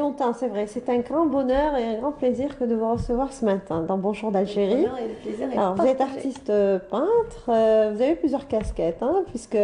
longtemps, c'est vrai. C'est un grand bonheur et un grand plaisir que de vous recevoir ce matin dans Bonjour d'Algérie. Le plaisir est Alors, vous êtes partagé. artiste peintre, vous avez plusieurs casquettes, hein, puisque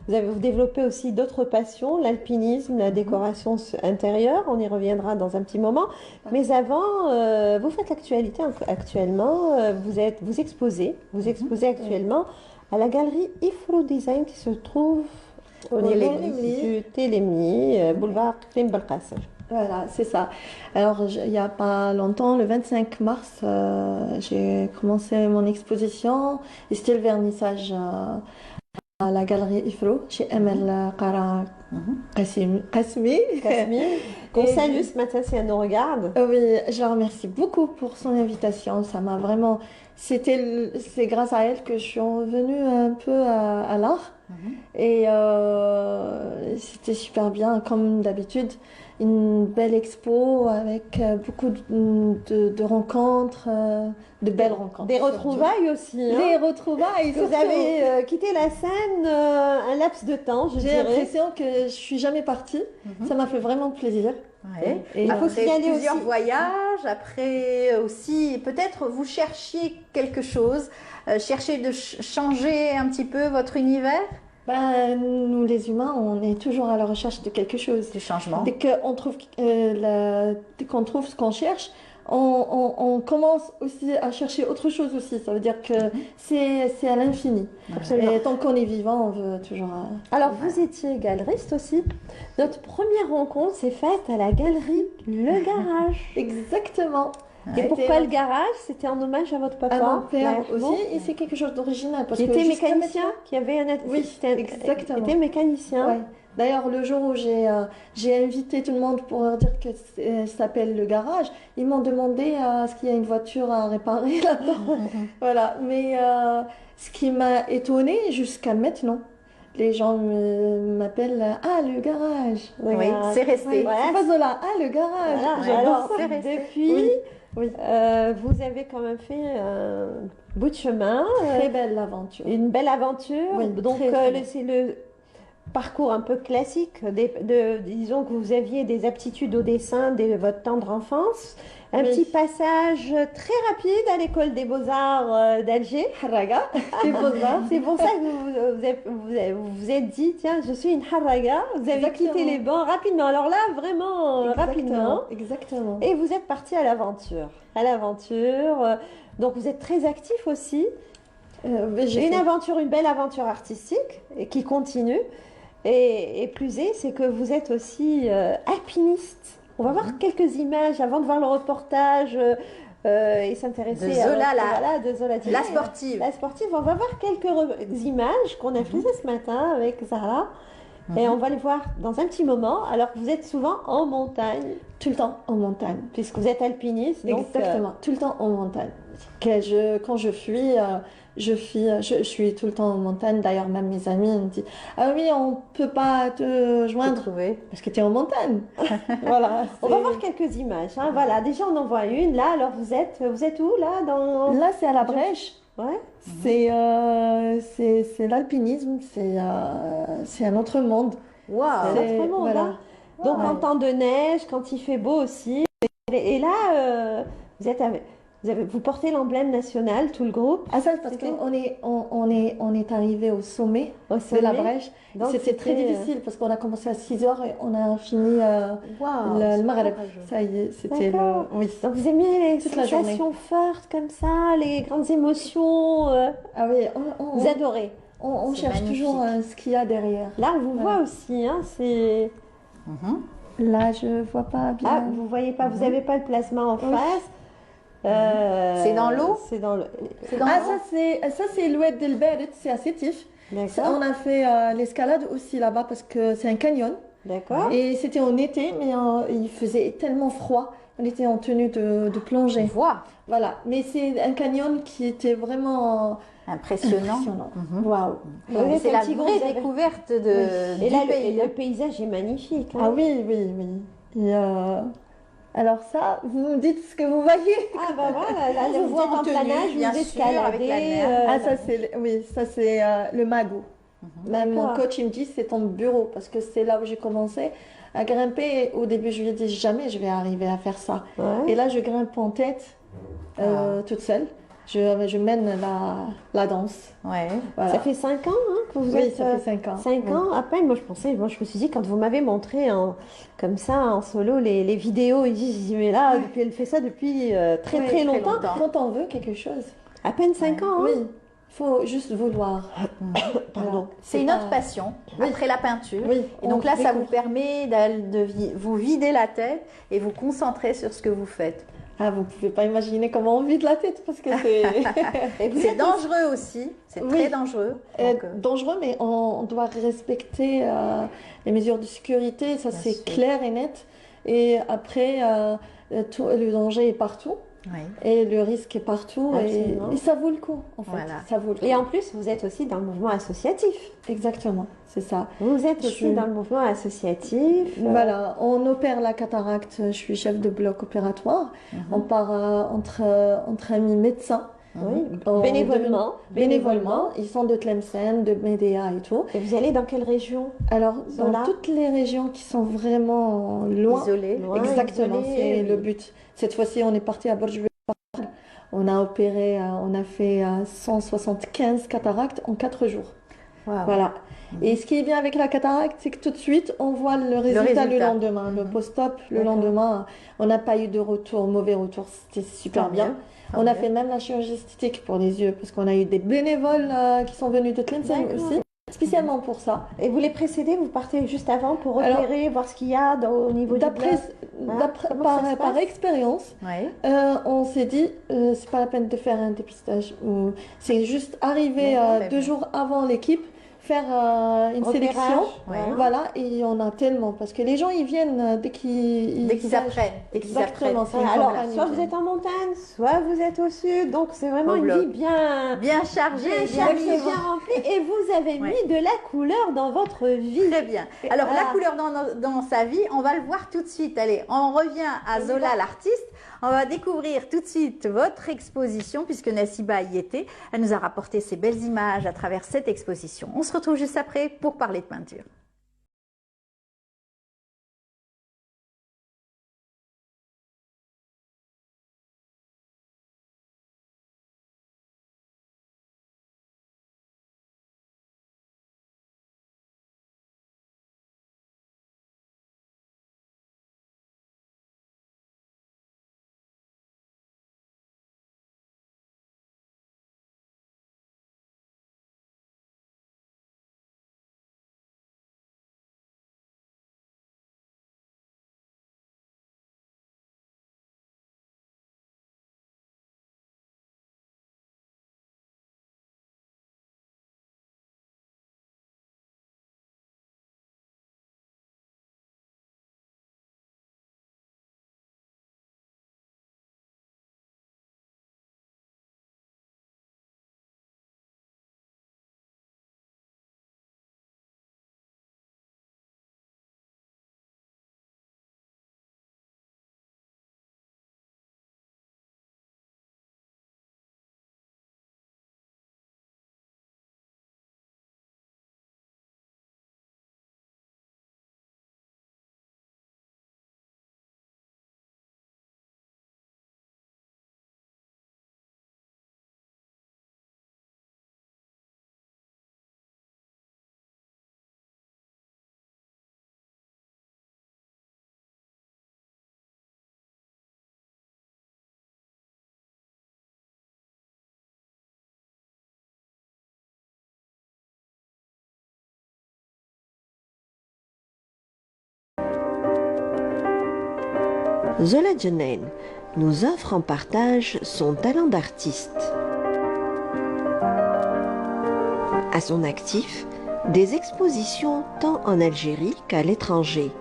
vous développez aussi d'autres passions, l'alpinisme, la décoration intérieure, on y reviendra dans un petit moment. Mais avant, vous faites l'actualité actuellement, vous exposez actuellement à la galerie Ifro Design qui se trouve au niveau du Télémy, boulevard Krim Belkacem. Voilà, c'est ça. Alors, il n'y a pas longtemps, le 25 mars, j'ai commencé mon exposition et c'était le vernissage à la galerie Ifro chez Emel Qara Qasimi. Kasmi, qu'on Et- salue ce matin si elle nous regarde. Oui, je la remercie beaucoup pour son invitation. Ça m'a vraiment. C'est grâce à elle que je suis revenue un peu à l'art. Et c'était super bien, comme d'habitude. Une belle expo avec beaucoup de rencontres, de belles rencontres. Des surtout. retrouvailles aussi. Hein. Des retrouvailles. Vous surtout. avez quitté la scène un laps de temps, je J'ai dirais. l'impression que je suis jamais partie. Ça m'a fait vraiment plaisir. Ouais. Et il faut Après signaler plusieurs aussi. voyages, après aussi, peut-être vous cherchiez quelque chose, cherchez de changer un petit peu votre univers Ben, nous, les humains, on est toujours à la recherche de quelque chose. du changement. Dès qu'on trouve ce qu'on cherche, on commence aussi à chercher autre chose aussi. Ça veut dire que c'est à l'infini. Absolument. Et tant qu'on est vivant, on veut toujours. Alors, vous étiez galeriste aussi. Notre première rencontre s'est faite à la galerie Le Garage. Exactement. Et C'était pourquoi le garage? C'était en hommage à votre papa. à mon père Bon. aussi, et c'est quelque chose d'original. Parce Qui que était jusqu'à mécanicien, qui avait un Oui, c'était exactement. était mécanicien. Ouais. D'ailleurs, le jour où j'ai invité tout le monde pour leur dire que ça s'appelle le garage, ils m'ont demandé est-ce qu'il y a une voiture à réparer là-dedans. Voilà. Mais ce qui m'a étonnée jusqu'à maintenant, les gens m'appellent le garage. Le Oui, garage. c'est resté. Ouais, Voilà. c'est pas Zola, le garage. Voilà. J'adore Alors, ça. c'est resté. depuis, Oui, oui. vous avez quand même fait un bout de chemin, Très belle aventure. une belle aventure. Oui, Donc, très, très belle. c'est le parcours un peu classique. Disons que vous aviez des aptitudes au dessin dès votre tendre enfance. Un Oui. petit passage très rapide à l'école des beaux-arts d'Alger. Haraga, c'est beaux-arts. C'est pour ça que vous vous êtes dit, tiens, je suis une haraga. Vous avez Exactement. quitté les bancs rapidement. Alors là, vraiment rapidement. Exactement. Et vous êtes parti à l'aventure. À l'aventure. Donc vous êtes très actif aussi. Une belle aventure artistique et qui continue. Et plus est, c'est que vous êtes aussi alpiniste. On va voir quelques images avant de voir le reportage et s'intéresser De Zola, de Zola La Tilaï. sportive. La sportive, on va voir quelques images qu'on a prises ce matin avec Zahra. Et on va les voir dans un petit moment, alors que vous êtes souvent en montagne, Tout le temps en montagne. puisque vous êtes alpiniste. Donc, Exactement, tout le temps en montagne. Quand je fuis, je suis tout le temps en montagne. D'ailleurs, même mes amis me disent ah oui, on peut pas te joindre Trouvé. parce que tu es en montagne. Voilà. on va voir quelques images. Hein. Voilà, déjà on en voit une. Là, alors vous êtes où là dans... Là, c'est à la Brèche. Ouais. C'est l'alpinisme. C'est un autre monde. Waouh. C'est notre monde, voilà. hein. Donc Ouais. en temps de neige, quand il fait beau aussi. Et là, vous portez l'emblème national, tout le groupe. Ah ça, parce C'était- on est arrivé au sommet Au de la sommet. Brèche. Donc, C'était très c'était, difficile parce qu'on a commencé à 6 heures et on a fini Waouh, le c'est Maghreb. courageux. Ça y est, c'était D'accord. Oui. Donc vous aimez les Toute la journée. sensations fortes comme ça, les grandes émotions. Ah oui, Vous adorez. on C'est cherche magnifique. toujours ce qu'il y a derrière. Là, on vous voit aussi. Hein, c'est... Là, je vois pas bien. Ah, vous voyez pas, vous n'avez pas le plasma en face. C'est dans l'eau C'est dans l'eau. C'est dans Ah, l'eau ça c'est l'Oued del Bered, c'est à Sétif. D'accord. On a fait l'escalade aussi là-bas parce que c'est un canyon. D'accord. Et c'était en été, mais il faisait tellement froid. On était en tenue de plongée. Voix. Voilà. Mais c'est un canyon qui était vraiment Impressionnant. impressionnant. Waouh. Vous êtes C'est un la petit vraie groupe, vous avez- découverte Et du là, pays. le paysage est magnifique. hein. Ah oui, oui, oui. Et, alors ça, vous me dites ce que vous voyez. Ah bah voilà, là, On vous vous voit êtes en en tenue, planage, bien vous sûr, avec la escaladez. mer. Ah ça c'est le magot. Même mon D'accord. coach il me dit c'est ton bureau parce que c'est là où j'ai commencé à grimper. Au début, je lui ai dit jamais je vais arriver à faire ça. Ouais. Et là, je grimpe en tête, toute seule. Je mène la danse. Ouais. Voilà. Ça fait 5 ans hein, que vous Oui, êtes. ça fait 5 ans. 5 Oui. ans à peine. Moi, je me suis dit, quand vous m'avez montré comme ça en solo les vidéos, j'ai dit, mais là, depuis, elle fait ça depuis très Oui, très longtemps. Quand on veut quelque chose, À peine 5 ans, oui, hein. il faut juste vouloir. Pardon. Voilà. C'est une autre passion, Oui. après la peinture. Oui, Et donc on là, ça vous découvre. permet vous vider la tête et vous concentrer sur ce que vous faites. Ah, vous pouvez pas imaginer comment on vide la tête parce que c'est Et vous C'est êtes dangereux aussi, c'est Oui. très dangereux. Donc, dangereux, mais on doit respecter les mesures de sécurité, ça Bien c'est sûr. clair et net. Et après, le danger est partout oui. et le risque est partout Absolument. et ça vaut le coup en fait. Voilà. Ça vaut le coup. Et en plus, vous êtes aussi dans le mouvement associatif. Exactement, c'est ça. Vous êtes Je aussi suis- dans le mouvement associatif. Voilà, on opère la cataracte, je suis chef de bloc opératoire. On part entre amis médecins. Oui, On bénévolement. Bénévolement, ils sont de Tlemcen, de Médéa et tout. Et vous allez dans quelle région? Alors, dans Zola. toutes les régions qui sont vraiment loin, Isolé. Loin, exactement, isolé, c'est oui. le but. Cette fois-ci, on est parti à Bordeaux. On a opéré, on a fait 175 cataractes en 4 jours. Wow. Voilà. Et ce qui est bien avec la cataracte, c'est que tout de suite, on voit le résultat le résultat. lendemain. Le post-op, le D'accord. lendemain, on n'a pas eu de retour, mauvais retour. C'était super Tant bien. mieux, tant On a mieux. fait même la chirurgie esthétique pour les yeux, parce qu'on a eu des bénévoles qui sont venus de Tlemcen D'accord. aussi, spécialement pour ça. Et vous les précédez, vous partez juste avant pour Alors, repérer, voir ce qu'il y a au niveau du D'après, bloc. Comment ça se par passe expérience, Oui. on s'est dit, c'est pas la peine de faire un dépistage. C'est juste arriver Mais 2 jours avant l'équipe, faire une Repérage, sélection. ouais. Voilà, et il y en a tellement. Parce que les gens, ils viennent dès qu'ils apprennent. Dès qu'ils Exactement, apprennent. c'est une Alors, campagne. soit vous êtes en montagne, soit vous êtes au sud, donc c'est vraiment Au une bloc. vie bien, Bien chargé, bien bien chargée, riche. bien remplie, et vous avez Ouais. mis de la couleur dans votre vie. Très bien. Alors, Ah. la couleur dans sa vie, on va le voir tout de suite. Allez, on revient à Zola, l'artiste. On va découvrir tout de suite votre exposition, puisque Nassiba y était. Elle nous a rapporté ces belles images à travers cette exposition. On se retrouve juste après pour parler de peinture. Zola Jeannine nous offre en partage son talent d'artiste. À son actif, des expositions tant en Algérie qu'à l'étranger.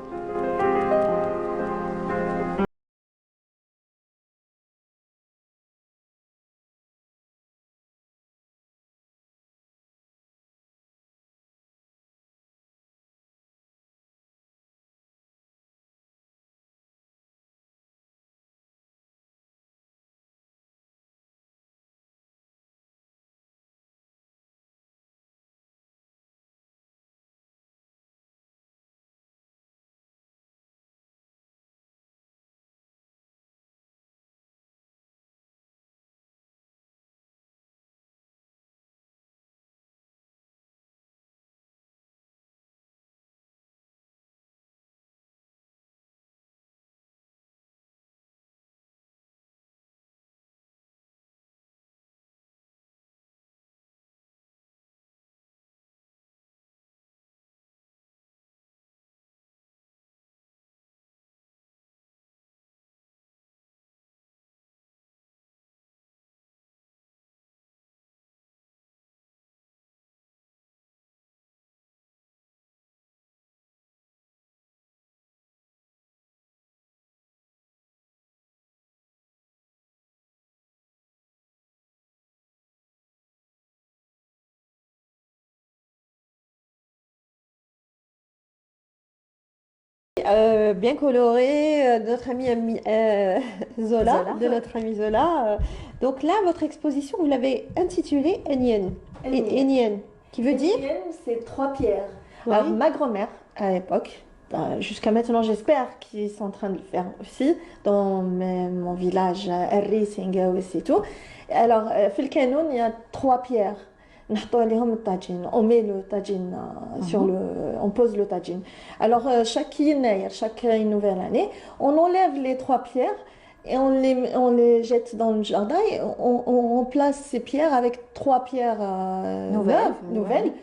bien coloré, de notre Zola, Zola. de notre ami Zola. Donc là, votre exposition, vous l'avez intitulée Enyen. Enyen, qui veut dire? C'est 3 pierres. Oui. Alors, ma grand-mère, à l'époque, jusqu'à maintenant, j'espère qu'ils sont en train de le faire aussi, dans mon village, Arri, Singaouis et tout. Alors, fil Kanoun, il y a 3 pierres. نحطوا عليهم الطاجين. On met le tagine sur le, on pose le tagine. Alors chaque nouvelle année, on enlève les 3 pierres et on les jette dans le jardin et on place ces pierres avec 3 pierres nouvelles.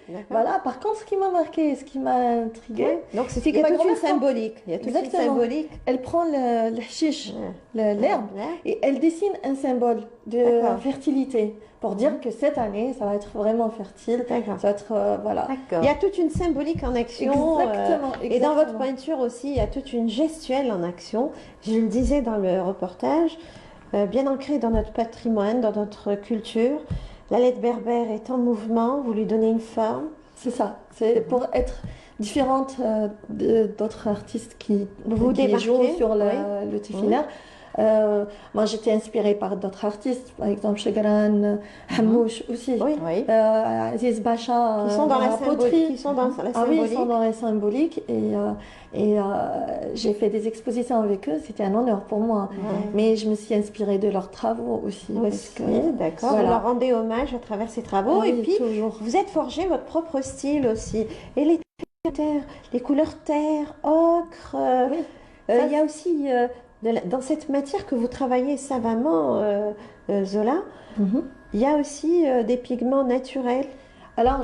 D'accord. Voilà. Par contre, ce qui m'a marqué, ce qui m'a intriguée, Donc c'est il y a que ma toute une grand-mère, symbolique. Il y a toute une Exactement. symbolique. elle prend le hashish, l'herbe, Ouais. et elle dessine un symbole de D'accord. fertilité pour dire que cette année, ça va être vraiment fertile. D'accord. Ça va être, voilà. Il y a toute une symbolique en action. Exactement, Et dans votre exactement. peinture aussi, il y a toute une gestuelle en action. Je le disais dans le reportage, bien ancrée dans notre patrimoine, dans notre culture. La lettre berbère est en mouvement, vous lui donnez une forme. C'est ça. C'est pour être différente d'autres artistes qui Vous jouent démarquez, sur oui. le tefillin. Moi, j'étais inspirée par d'autres artistes, par exemple Chegran, Hamouche aussi, Oui. Oui. Aziz Bacha, Qui sont dans la poterie. symbolique. Qui sont dans la Ah oui, symbolique. ils sont dans la symbolique et j'ai fait des expositions avec eux, c'était un honneur pour moi. Mais je me suis inspirée de leurs travaux aussi. Parce que, D'accord. voilà. Vous leur rendez hommage à travers ces travaux. Ah Et oui, puis, toujours. vous êtes forgé votre propre style aussi. Et les terres, les couleurs terre, ocre. Oui. Il y a aussi, dans cette matière que vous travaillez savamment, Zola, Mhm. il y a aussi des pigments naturels. Alors,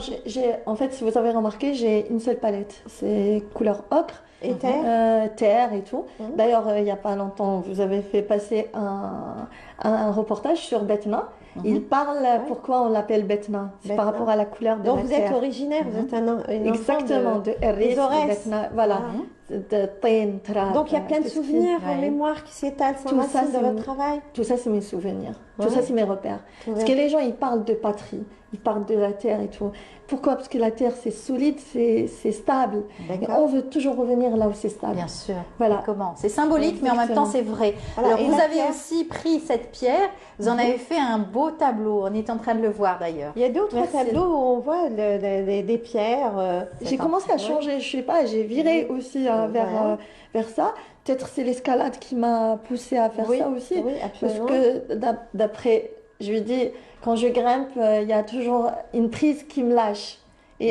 en fait, si vous avez remarqué, j'ai une seule palette. C'est couleur ocre, Et terre. terre et tout. Mhm. D'ailleurs, il n'y a pas longtemps, vous avez fait passer un reportage sur Betna. Il parle pourquoi on l'appelle Betna. C'est par Betna. rapport à la couleur de Donc la vous terre. êtes originaire, vous êtes une Exactement, enfant de Erris, des Aurès. de Betna, voilà. De Tain, Tra, Donc il y a plein de tout ce qui- souvenirs en Ouais. mémoire qui s'étalent sans Tout ça, racine dans c'est- votre travail. Tout ça, c'est mes souvenirs. Ouais. Tout ça, c'est mes repères. Parce que les gens, ils parlent de patrie, ils parlent de la terre et tout. Pourquoi? Parce que la terre, c'est solide, c'est stable. Et D'accord. on veut toujours revenir là où c'est stable. Bien sûr. Voilà. Et comment? C'est symbolique, mais en même temps, c'est vrai. Voilà. Alors, Et vous la avez pierre aussi pris cette pierre, vous en avez fait un beau tableau. On est en train de le voir d'ailleurs. Il y a d'autres Merci. tableaux où on voit des pierres. J'ai commencé à changer, je sais pas, j'ai viré aussi Voilà. vers ça. Peut-être c'est l'escalade qui m'a poussé à faire ça aussi. Oui, Parce absolument. que d'après, je lui dis, quand je grimpe, il y a toujours une prise qui me lâche. Et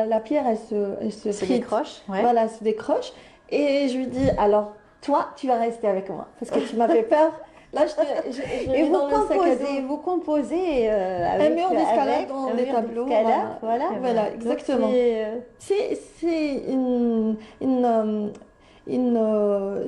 la pierre, elle se Se frite. décroche. Ouais. Voilà, elle se décroche. Et je lui dis, alors, toi, tu vas rester avec moi. Parce que tu m'as fait peur. Là, je Et mets vous dans le sac à dos. composez Un avec mur d'escalade avec dans un des mur tableaux. d'escalade, voilà. Voilà, Donc, exactement. c'est, C'est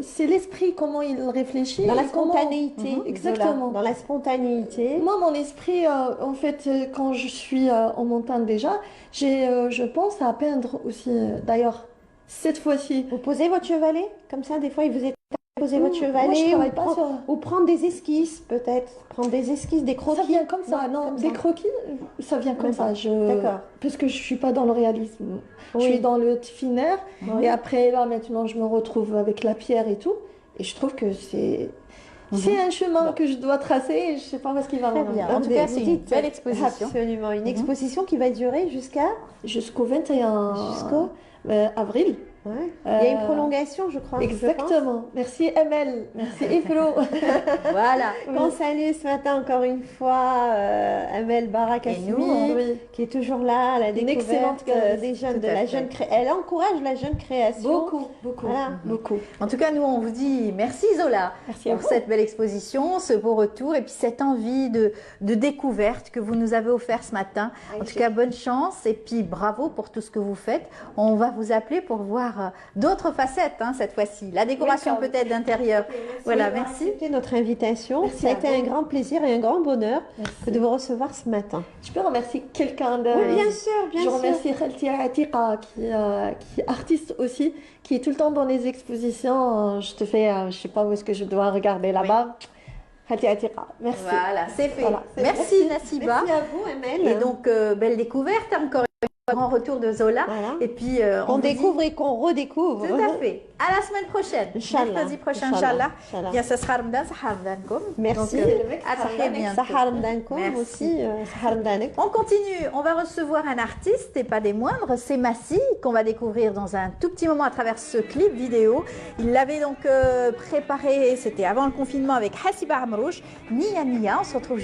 c'est l'esprit, comment il réfléchit. dans la et comment- spontanéité. Zola. Exactement. Dans la spontanéité. Moi, mon esprit, en fait, quand je suis en montagne déjà, je pense à peindre aussi. D'ailleurs, cette fois-ci, Vous posez votre chevalet, comme ça, des fois, il vous est posé votre chevalet. moi, je travaille ou, pas prendre, sur... ou prendre des esquisses, peut-être. Prendre des esquisses, des croquis. Ça vient comme ça, non, comme des ça. croquis, ça vient comme Même ça. pas. D'accord. Parce que je suis pas dans le réalisme. Je Oui. suis dans le finaire. Oui. Et après, là, maintenant, je me retrouve avec la pierre et tout. Et je trouve que c'est un chemin que je dois tracer. Et je sais pas où est-ce qu'il va Très m'emmener. bien. En tout cas, Vous c'est une dites- belle exposition. Absolument. Une exposition qui va durer jusqu'à. Jusqu'au 21 Jusqu'au- avril. Ouais. Il y a une prolongation, je crois. je pense. Exactement. Merci Emel. Merci Iflo. Voilà. On salue ce matin encore une fois Amel Barakasmi, Oui. qui est toujours là à la Une découverte excellente galeriste, des jeunes, tout de à la fait. jeune Elle encourage la jeune création. Beaucoup. Voilà. Beaucoup. En tout cas, nous, on vous dit merci Zola Merci à pour vous. cette belle exposition, ce beau retour et puis cette envie de découverte que vous nous avez offert ce matin. En tout cas, bonne chance et puis bravo pour tout ce que vous faites. On va vous appeler pour voir d'autres facettes cette fois-ci. La décoration Welcome. peut-être d'intérieur. Voilà, merci. C'était notre invitation. Merci Ça a à été vous. un grand plaisir et un grand bonheur Merci. de vous recevoir ce matin. Je peux remercier quelqu'un de... Oui, bien sûr, bien Je sûr. remercie Khaltia Atiqa, qui est artiste aussi, qui est tout le temps dans les expositions. Je te fais, je sais pas où est-ce que je dois regarder là-bas. Khaltia Atiqa, merci. Voilà, c'est fait. Voilà. Merci Nassiba. Merci à vous, Amel. Et donc, belle découverte encore Grand retour de Zola. Voilà. Et puis, Qu'on vous dit- découvre et qu'on redécouvre. Tout à fait. À la semaine prochaine. Inch'Allah. Mercredi prochain, Inch'Allah. Inch'Allah. Bien, ça sera Ramadan, ça sera Ramadankoum. Merci. Donc, à très bientôt. Sahar Ramadankoum Merci. aussi. Sahar Ramadak. On continue, on va recevoir un artiste et pas des moindres, c'est Massi qu'on va découvrir dans un tout petit moment à travers ce clip vidéo. Il l'avait donc préparé, c'était avant le confinement avec Hassiba Amrouche, Nia Nia, on se retrouve